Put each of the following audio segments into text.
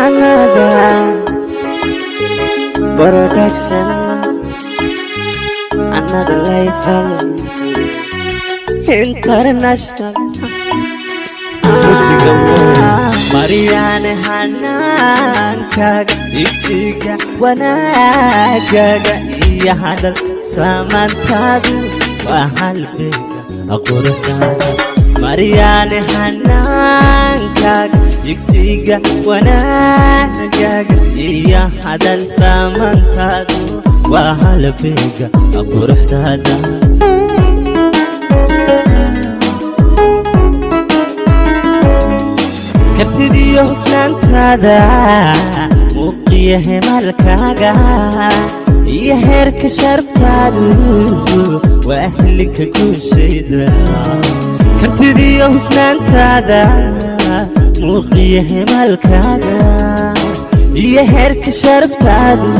another production, another level, international. Maryan hanankaga isiga wanaagaga iyo hadal samantaadu waa halbeega aqoontaada. Maryan hanankaga isiga wanaagaga iyo hadal samantaadu waa halbeega aqoontaada. كرتديو فلانتادا موقيه مالكاغا يهرك شرفتادو واهلك كل شيدا. كرتديو فلانتادا موقيه مالكاغا يهرك شرفتادو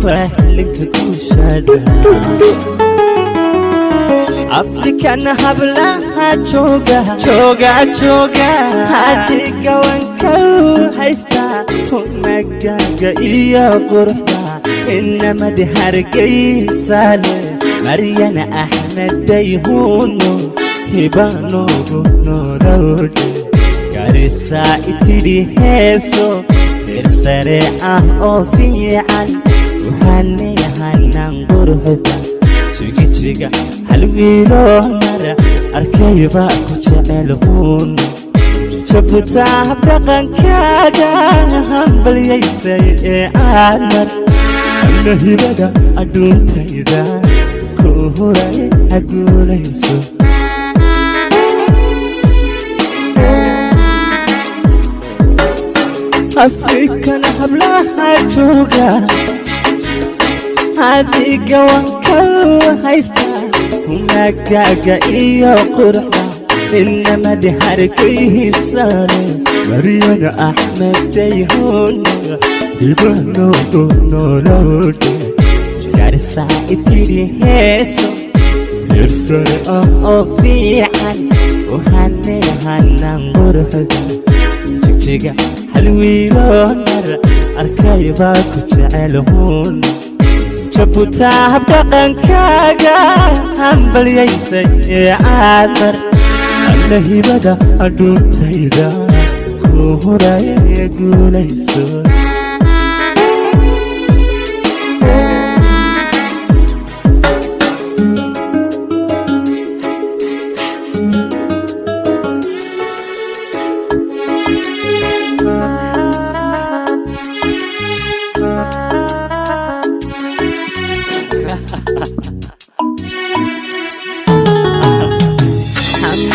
واهلك كل شيدا. أفريكان هبلها جوجا هاديك وانكو هايستا ونقاقا إيا قرحا إنما دي هرقي سالي. مريان أحمد ديهونو هبانو نورودي كاريسا إتري هيسو إرسريعة أوفيعان وهاني هانان قرحتا شوكيشيغا halwiilo mara arkayba ku jecelhuun shabuta habdhaqankaaga hambalyaysay ee aad mar alla hibada adduuntayda ku huray ha guulayso. afrikana hablaha jooga hadiga wanka haysta ونقاقا إيا قرحا إنما دي حركيه سالي. مريان أحمد ديهون يبنو نورودي جارسا إتيري هيسو يرسل أوفيعان وهاني هانان قرحا جيجيغا حلويلو نر أركايبا كجعلهون shabuta habdhaqankaaga hambalyaysay ee aad mar alla hibada adduuntayda ku huray ee guulayso.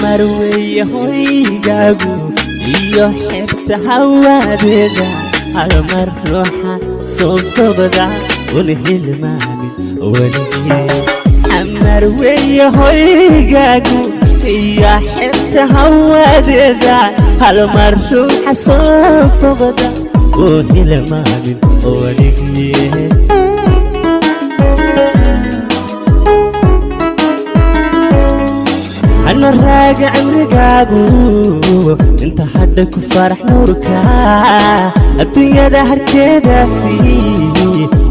marweye hoygaagu iyo xebta hawadeeda hal mar ruuxa soo bogda una hilmaamin weligii. marweye hoygaagu iyo xebta hawadeeda hal mar ruuxa soo bogda una hilmaamin weligii. أنا راجع عمرقاقو انت حدك فرح نوركا الدنيا ده هركيدا سي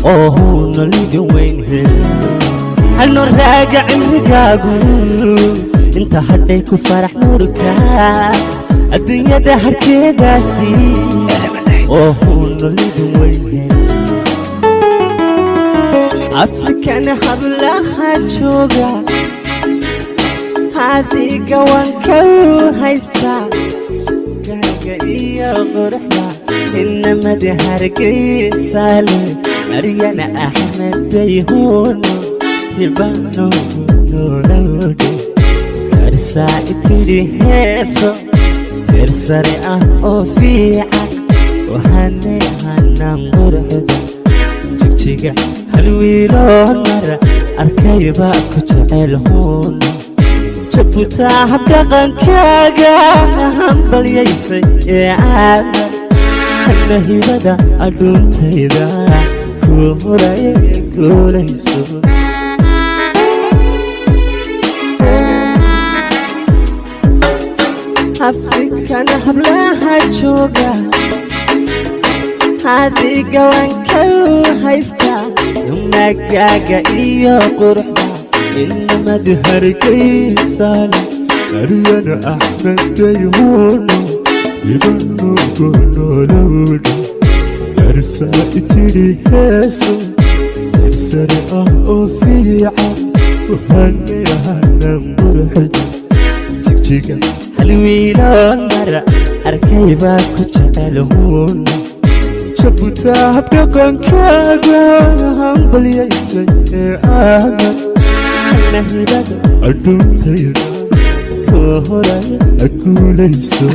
اوه نوليد وين. أنا راجع عمرقاقو انت حدك فرح نوركا الدنيا ده هركيدا سي اوه نوليد وين. أفريكان حبلها جوجا هاديك وانكو هايستا قاقا إيا قرحا إنما دي هرقي سالي. مريان أحمد ديهونو يبانو نورودي كارسا إتري هيسو إرسريعة أوفيعان وهاني هانان قرحدا جيجيغا halwiilo mara arkayba ku jecelhuun shabuta habdhaqankaaga hambalyaysay ee aad alla hibada adduuntayda ku huray guulayso. afrikana hablaha jooga adiga waan ka haystaa magaaga iyo quruxda inamada hargeysan Maryan Axmed dayuuno ibanu nolowda arsala itiri heeso arsala oo fiican waxaan quruxda jigjiga halwiilaan mara arkayba ku jecelahoon shabutaa dhaqankaaga hambalyaysay ee aadan nahibada adduuntayda ku horay aguulayso